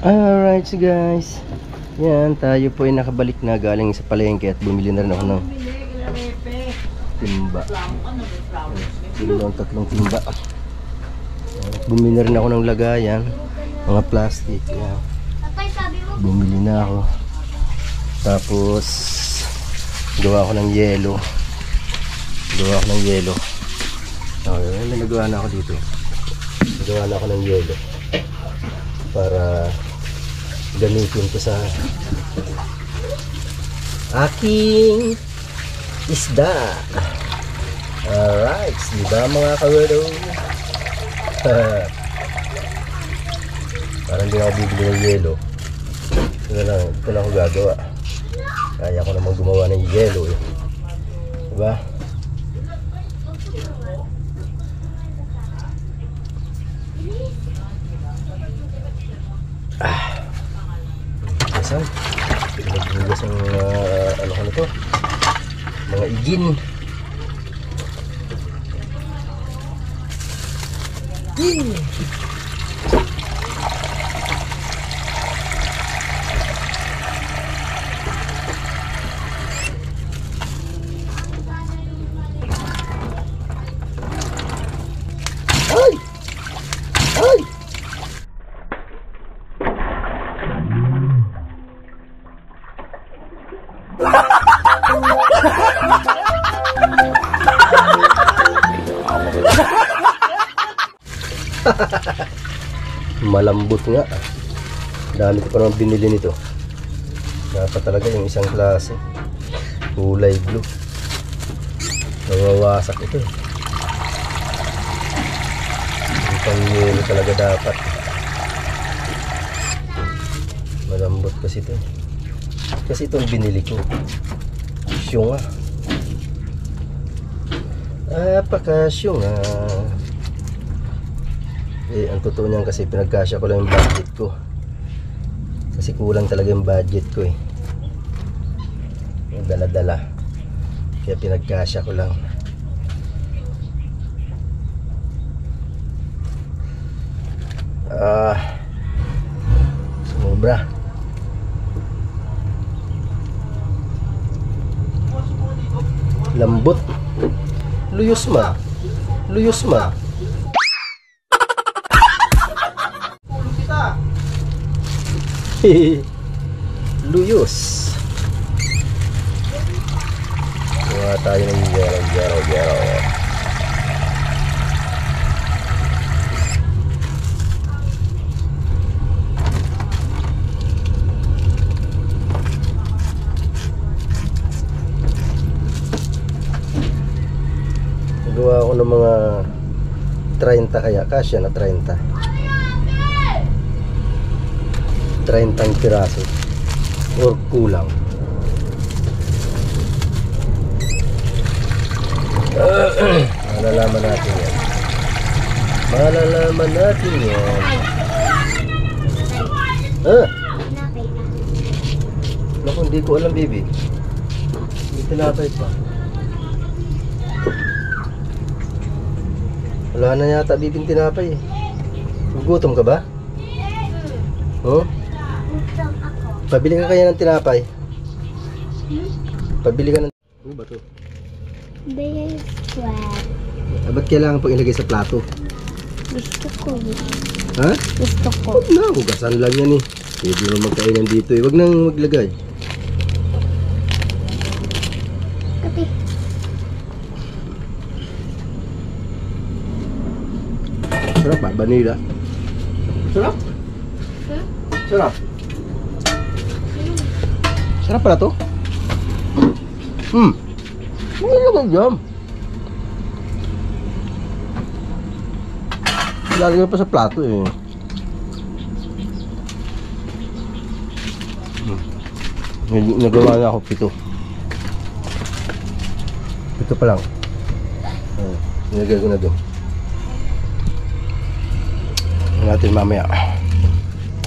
Alright guys, yan, tayo po ay nakabalik na galing sa palengke at bumili na rin ako ng timba. Tatlong timba. Bumili na rin ako ng lagayan, mga plastic. Yan. Bumili na ako. Tapos gawa ako ng yelo. Okay, may nagawa na ako dito. Nagawa na ako ng yelo para gamitin ko sa aking isda. Alright, diba mga kawedo? Parang hindi ako bibili ng yelo. Ito lang ako gagawa. Kaya ko naman gumawa ng yelo eh. Diba? Naghugas ang ano ko nito, mga igin. Ay! Ay! Malambot nga. Dami ko pa naman binili nito. Dapat talaga yung isang klase, kulay blue. Nawawasak ito. Yung pang-yelo talaga dapat. Malambot kasi ito. Kasi itong binili ko, syunga. Apakasyunga. Eh, ang totoo niyan kasi pinagkasya ko lang yung budget ko. Kasi kulang talaga yung budget ko eh. Yung dala-dala. Kaya pinagkasya ko lang. Sobra. Lambot. Luyos ma. Luyos. Gawa tayo ng gero. Gawa ako ng mga 30 kaya, kasya na 30 piraso or kulang. Malalaman natin yan. Naku, hindi ko alam baby. Hindi tinapay pa. Wala na yata bibing tinapay eh. Gugutom ka ba? Oh? Pabili ka kaya ng tinapay? Pabili ka ng... Ano ba ito? Ba't kailangan pong ilagay sa plato? Gusto ko. Ha? Gusto ko. Huwag na, hugasan lang yan eh. Pwede naman magkainan dito eh. Huwag nang maglagay. Kapi. Sarap ba? Vanilla. Sarap? Sarap. Sarap pala to. Magandang jam. Lalagay pa sa plato eh. Nagawa na ako 7. Ito pa lang. Nilagay ko na doon. Natin mamaya.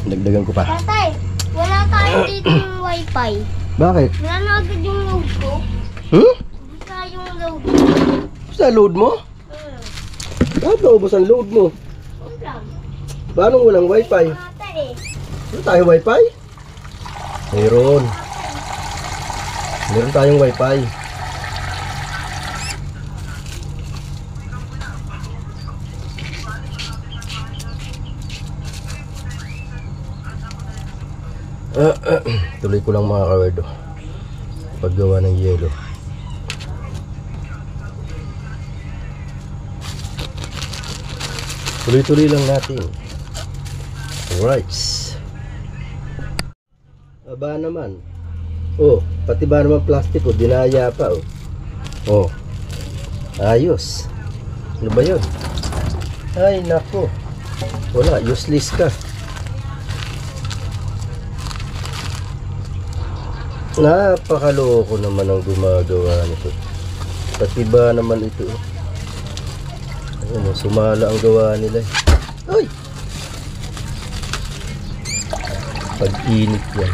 Dagdagan ko pa. Tatay, wala tayo dito yung wifi. Bakit? Wala na agad yung load ko. Basta yung load ko. Basta load mo? Bakit naubos ang load mo? Wala. Paano walang wifi? Tatay eh. Ano tayo wifi? Meron. Meron tayong wifi. Tuloy ko lang mga kawerdo. Paggawa ng yelo. Tuloy-tuloy lang natin. Alright. Aba naman. Oh, pati ba naman plastic, oh, dinaya pa, oh. Oh. Ayos. Ano ba 'yon? Ay, nako. Wala, useless ka. Napakaloko naman ang gumagawa nito. Pati ba naman ito, oh. Ayun, sumala ang gawa nila. Ay! Pag-init yan.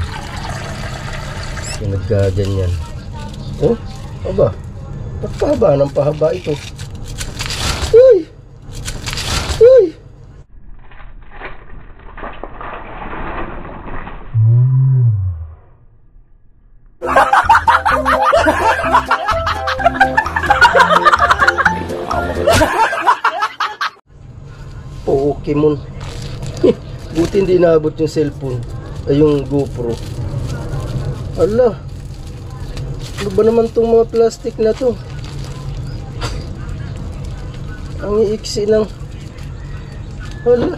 Yung nagkaganyan. Oh, aba. Pagpahaba ng pahaba ito. Ay! Ay! Pokemon. Buti hindi naabot yung cellphone. Ay, yung GoPro. Ala. Ano ba naman tong mga plastic na to? Ang iiksi ng... Ala.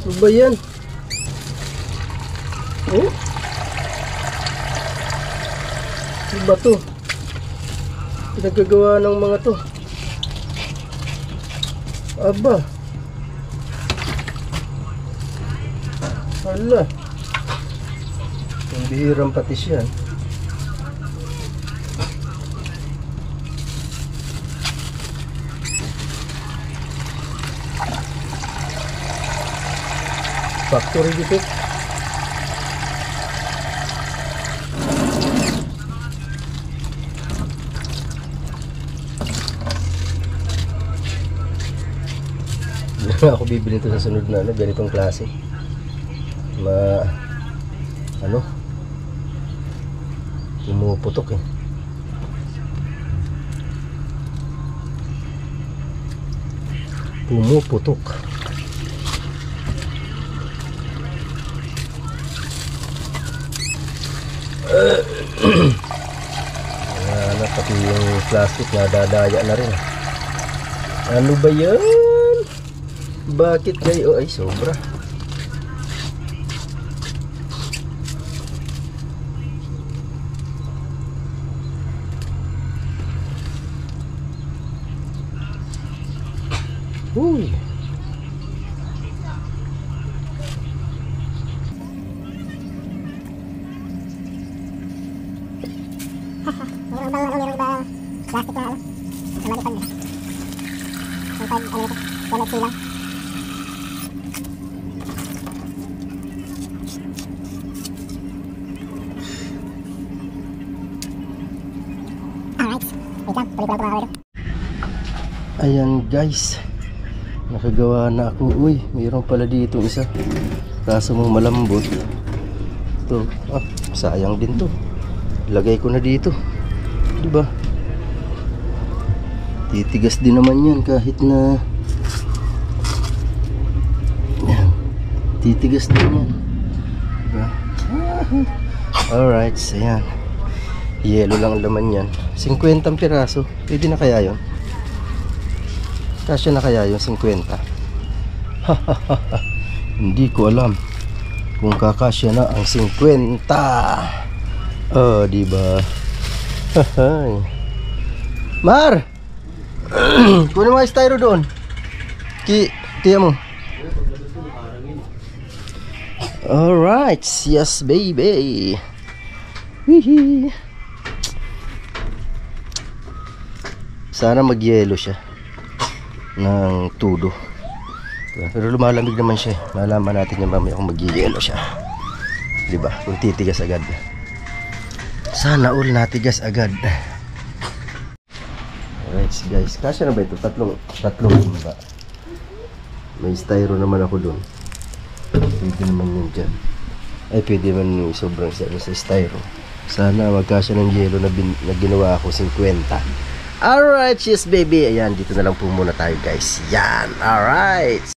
Ano ba yan? Oh? Ano ba to? Pinagagawa ng mga to. Aba. Hala. Ang bihirang patis yan. Factory dito. Ako bibili ito sa sunod na ganitong klase. Pumuputok eh. Pumuputok. Pati yung plastic na dadaya na rin. Ano ba yan? Bakit kayo? Ay, sobra. Uy. Meron ba plastic na malipad na. Yung pag wallet silang. Alright. Wait lang, tuloy ko lang tumawag. Ayan guys, nakagawa na ako. Uy, mayroon pala dito isa. Kaso mong malambot. Ito, sayang din to. Lagay ko na dito. Diba? Titigas din naman yan kahit na yan. Titigas din yan. Diba? Alright, so yan. Yelo lang laman yan. 50 piraso. Pwede na kaya yun? Kasya na kaya yung 50? Hindi ko alam kung kakasya na ang 50. Oh, diba? Mar! Kunin mo yung styro doon. Tiya mo. Alright. Yes, baby. Hihi. Sana magyelo siya ng tudo. Pero lumalamig naman siya. Malaman natin yung mamaya kung magyelo siya. Diba? Kung titigas agad. Sana all natigas agad. Alright guys, kasya na ba ito? Tatlong ba? May styro naman ako dun. Pwede naman yun dyan. Ay, pwede naman yung sobrang sa styro. Sana magkasya ng yelo na ginawa ako 50. Alright, cheers baby. Ayan, dito na lang po muna tayo guys. Yan, alright.